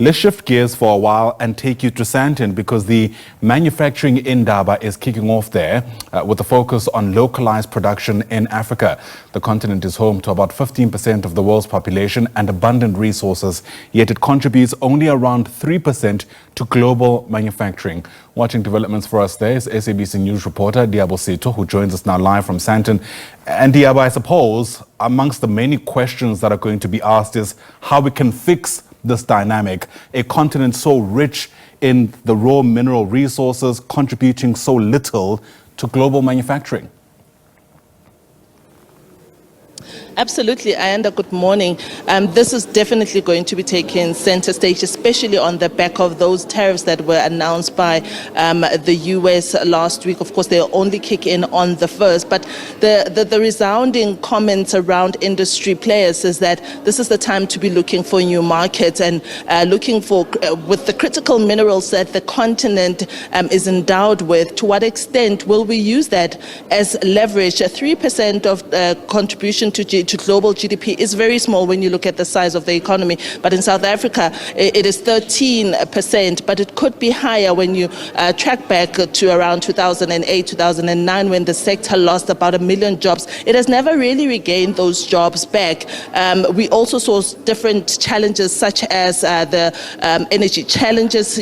Let's shift gears for a while and take you to Sandton because the Manufacturing Indaba is kicking off there with a focus on localized production in Africa. The continent is home to about 15% of the world's population and abundant resources, yet it contributes only around 3% to global manufacturing. Watching developments for us there is SABC News reporter Liabo Setho, who joins us now live from Sandton. And Liabo, I suppose amongst the many questions that are going to be asked is how we can fix this dynamic, a continent so rich in the raw mineral resources, contributing so little to global manufacturing. Absolutely, Ayanda, good morning. This is definitely going to be taking center stage, especially on the back of those tariffs that were announced by the US last week. Of course, they'll only kick in on the 1st, but the resounding comments around industry players is that this is the time to be looking for new markets and looking for, with the critical minerals that the continent is endowed with, to what extent will we use that as leverage? 3% of contribution to global GDP is very small when you look at the size of the economy. But in South Africa, it is 13%, but it could be higher when you track back to around 2008, 2009, when the sector lost about 1 million jobs. It has never really regained those jobs back. We also saw different challenges, such as the energy challenges,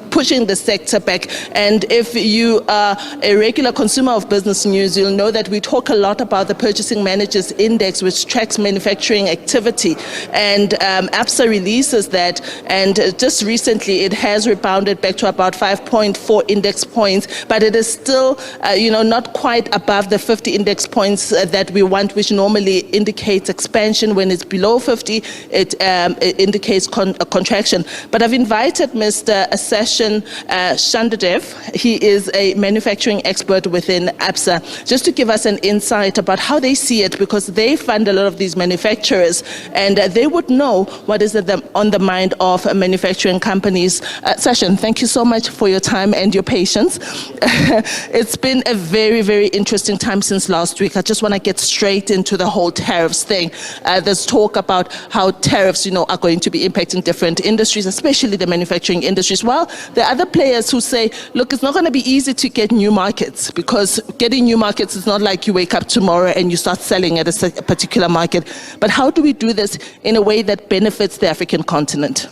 pushing the sector back. And if you are a regular consumer of business news, you'll know that we talk a lot about the Purchasing Managers Index, which tracks manufacturing activity. And ABSA releases that, and just recently it has rebounded back to about 5.4 index points, but it is still, not quite above the 50 index points that we want, which normally indicates expansion. When it's below 50, it indicates a contraction. But I've invited Mr. Shandadev. He is a manufacturing expert within ABSA, just to give us an insight about how they see it, because they fund a lot of these manufacturers and they would know what is on the mind of manufacturing companies. Session, thank you so much for your time and your patience. It's been a very, very interesting time since last week. I just want to get straight into the whole tariffs thing. There's talk about how tariffs, are going to be impacting different industries, especially the manufacturing industries. Well, there are other players who say, look, it's not going to be easy to get new markets, because getting new markets is not like you wake up tomorrow and you start selling at a particular market. But how do we do this in a way that benefits the African continent?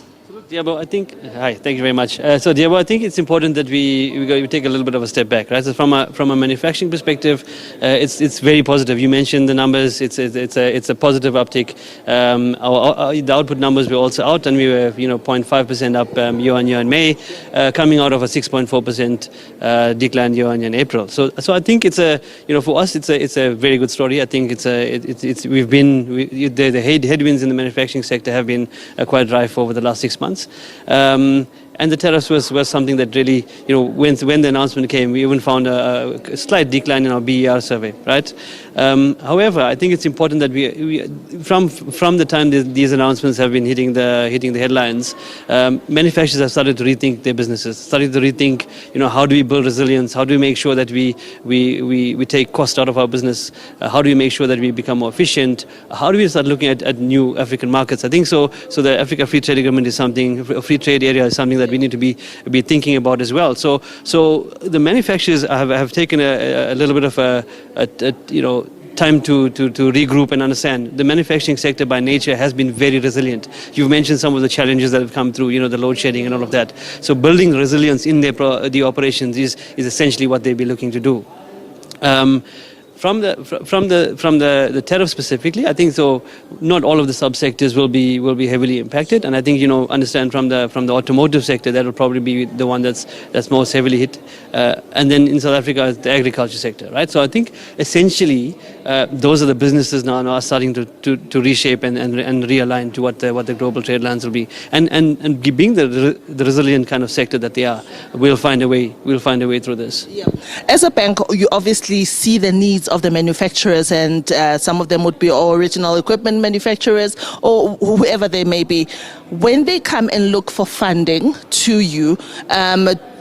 Liabo, I think, hi, thank you very much. So Liabo, I think it's important that we take a little bit of a step back, right? So from a manufacturing perspective, it's very positive. You mentioned the numbers. It's a positive uptick. The output numbers were also out, and we were 0.5% up year on year in May, coming out of a 6.4% decline year on year in April. So I think it's for us it's a very good story. I think the headwinds in the manufacturing sector have been quite rife over the last 6 months. And the tariffs was something that really, when the announcement came, we even found a slight decline in our BER survey, right? However, I think it's important that we from the time these announcements have been hitting the headlines, manufacturers have started to rethink their businesses, started to rethink, how do we build resilience? How do we make sure that we take cost out of our business? How do we make sure that we become more efficient? How do we start looking at new African markets? I think so the Africa Free Trade Agreement is something, a free trade area is something that we need to be thinking about as well. So the manufacturers have taken a little bit of time to regroup and understand. The manufacturing sector by nature has been very resilient. You've mentioned some of the challenges that have come through, the load shedding and all of that. So building resilience in the operations is essentially what they'll be looking to do. From the tariff specifically, I think so. Not all of the subsectors will be heavily impacted, and I think understand from the automotive sector that will probably be the one that's most heavily hit, and then in South Africa the agriculture sector, right? So I think essentially those are the businesses now are starting to reshape and realign to what the global trade lines will be, and being the resilient kind of sector that they are, we'll find a way through this. Yeah. As a bank, you obviously see the needs of the manufacturers, and some of them would be original equipment manufacturers or whoever they may be. When they come and look for funding to you,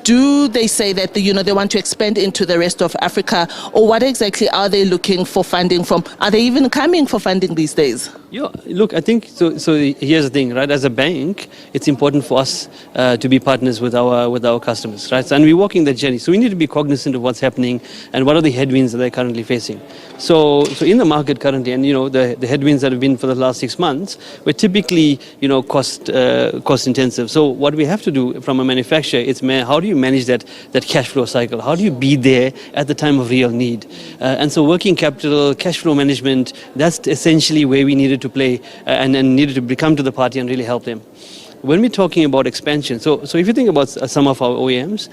do they say that they want to expand into the rest of Africa, or what exactly are they looking for funding from? Are they even coming for funding these days? Yeah, look, I think so. So here's the thing, right? As a bank, it's important for us to be partners with our customers, right? And we're walking that journey. So we need to be cognizant of what's happening and what are the headwinds that they're currently facing. So in the market currently, and the headwinds that have been for the last 6 months, were typically cost intensive. So what we have to do from a manufacturer, it's how do you manage that cash flow cycle? How do you be there at the time of real need? And so working capital, cash flow management, that's essentially where we needed to play and needed to come to the party and really help them. When we're talking about expansion, so if you think about some of our OEMs,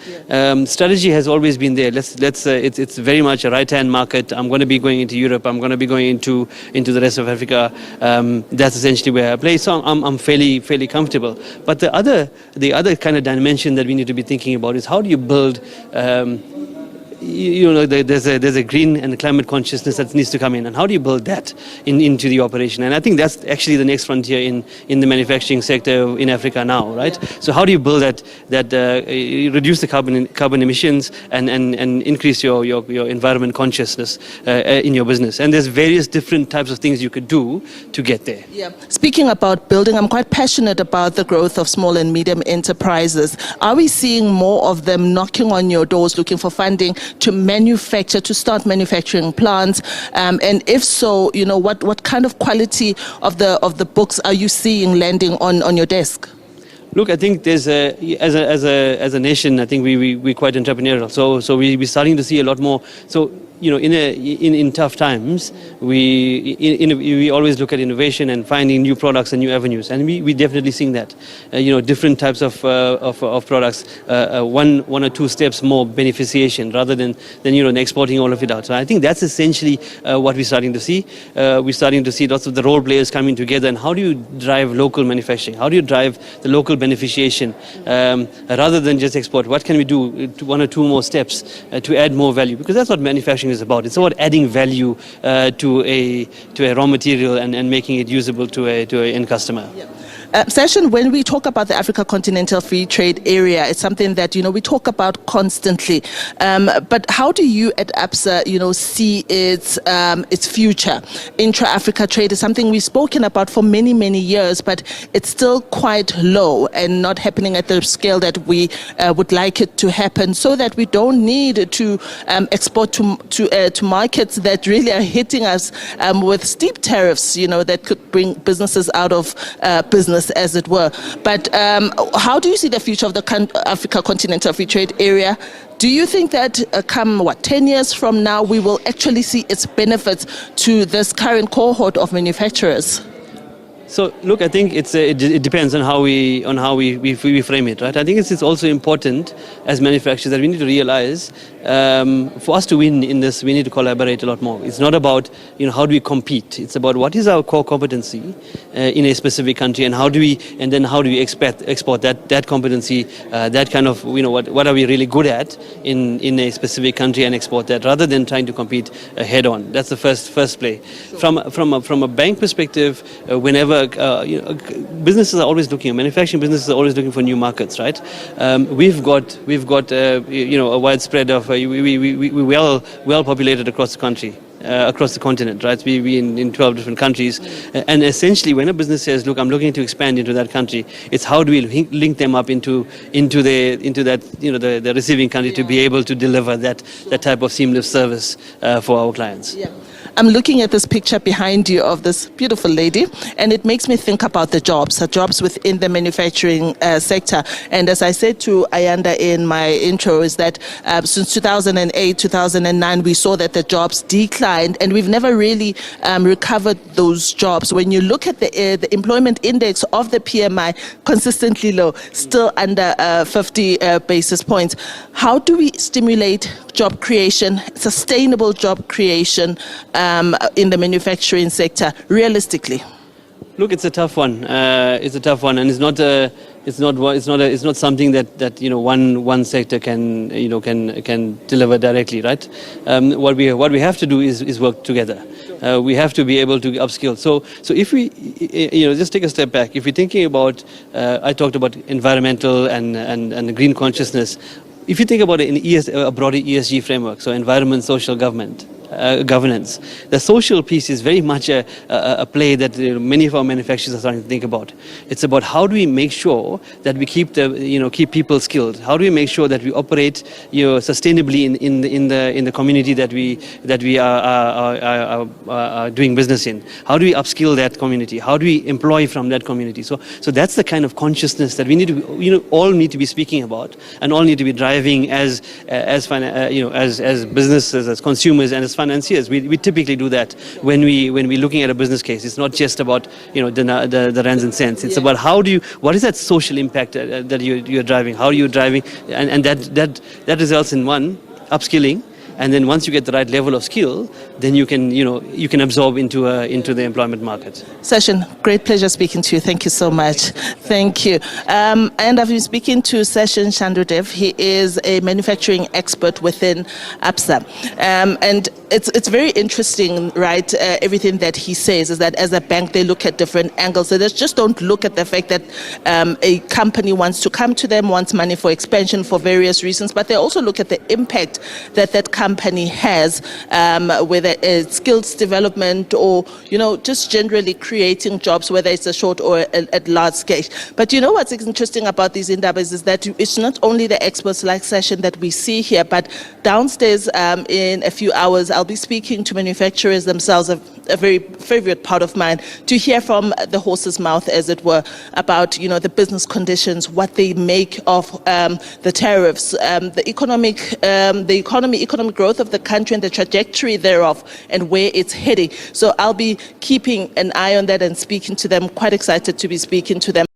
strategy has always been there. It's very much a right-hand market. I'm going to be going into Europe. I'm going to be going into the rest of Africa. That's essentially where I play. So I'm fairly comfortable. But the other kind of dimension that we need to be thinking about is how do you build there's a green and climate consciousness that needs to come in, and how do you build that into the operation? And I think that's actually the next frontier in the manufacturing sector in Africa now, right? Yeah. So how do you build that reduce the carbon emissions and increase your environment consciousness in your business? And there's various different types of things you could do to get there. Yeah. Speaking about building, I'm quite passionate about the growth of small and medium enterprises. Are we seeing more of them knocking on your doors looking for funding to start manufacturing plants? And if so, what kind of quality of the books are you seeing landing on your desk? Look, I think there's as a nation, I think we're quite entrepreneurial. So we're starting to see a lot more. So in tough times, we always look at innovation and finding new products and new avenues, and we definitely seeing that. Different types of products, one or two steps more beneficiation rather than exporting all of it out. So I think that's essentially what we're starting to see. We're starting to see lots of the role players coming together. And how do you drive local manufacturing? How do you drive the local beneficiation rather than just export? What can we do? One or two more steps to add more value, because that's what manufacturing is about. It's about adding value to a raw material and making it usable to an end customer. Yeah. Session, when we talk about the Africa Continental Free Trade Area, it's something that we talk about constantly. But how do you at ABSA see its future? Intra-Africa trade is something we've spoken about for many years, but it's still quite low and not happening at the scale that we would like it to happen, so that we don't need to export to markets that really are hitting us with steep tariffs, that could bring businesses out of business, as it were. But how do you see the future of the Africa Continental Free Trade Area? Do you think that come 10 years from now, we will actually see its benefits to this current cohort of manufacturers? So look, I think it depends on how we frame it, right? I think it's also important as manufacturers that we need to realize for us to win in this, we need to collaborate a lot more. It's not about how do we compete. It's about what is our core competency in a specific country, and how do we export that competency, that kind of what are we really good at in a specific country, and export that rather than trying to compete head on. That's the first play. Sure. From a bank perspective, whenever businesses are always looking, manufacturing businesses are always looking for new markets, right? We've got a widespread of we well populated across the country. Across the continent, right? We in 12 different countries, and essentially, when a business says, "Look, I'm looking to expand into that country," it's how do we link them up into that the receiving country to be able to deliver that type of seamless service for our clients. Yeah. I'm looking at this picture behind you of this beautiful lady, and it makes me think about the jobs within the manufacturing sector. And as I said to Ayanda in my intro, is that since 2008, 2009, we saw that the jobs declined, and we've never really recovered those jobs. When you look at the employment index of the PMI, consistently low, still under 50 basis points. How do we stimulate job creation, sustainable job creation in the manufacturing sector, realistically? Look, it's a tough one. And it's not something that one sector can deliver directly, right? What we have to do is work together. We have to be able to upskill. So if we just take a step back, if we're thinking about, I talked about environmental and green consciousness. If you think about it in a broader ESG framework, so environment, social, government, governance. The social piece is very much a play that many of our manufacturers are starting to think about. It's about how do we make sure that we keep keep people skilled. How do we make sure that we operate sustainably in the community that we are doing business in? How do we upskill that community? How do we employ from that community? So that's the kind of consciousness that we need to all need to be speaking about, and all need to be driving as businesses, as consumers, and as financiers. We typically do that when we're looking at a business case. It's not just about the rands and cents. It's about what is that social impact that you're driving? How are you driving? And that results in one, upskilling. And then once you get the right level of skill, then you can absorb into the employment market. Session, great pleasure speaking to you. Thank you so much. Thank you. And I've been speaking to Session Shandudev. He is a manufacturing expert within ABSA. And it's very interesting, right? Everything that he says is that as a bank, they look at different angles. So they just don't look at the fact that a company wants to come to them, wants money for expansion for various reasons, but they also look at the impact that company has, whether it's skills development or, just generally creating jobs, whether it's a short or at large scale. But what's interesting about these Indabas is that it's not only the experts like Session that we see here, but downstairs in a few hours, I'll be speaking to manufacturers themselves, a very favorite part of mine, to hear from the horse's mouth, as it were, about, the business conditions, what they make of the tariffs, the economic growth of the country and the trajectory thereof, and where it's heading. So I'll be keeping an eye on that and speaking to them. Quite excited to be speaking to them.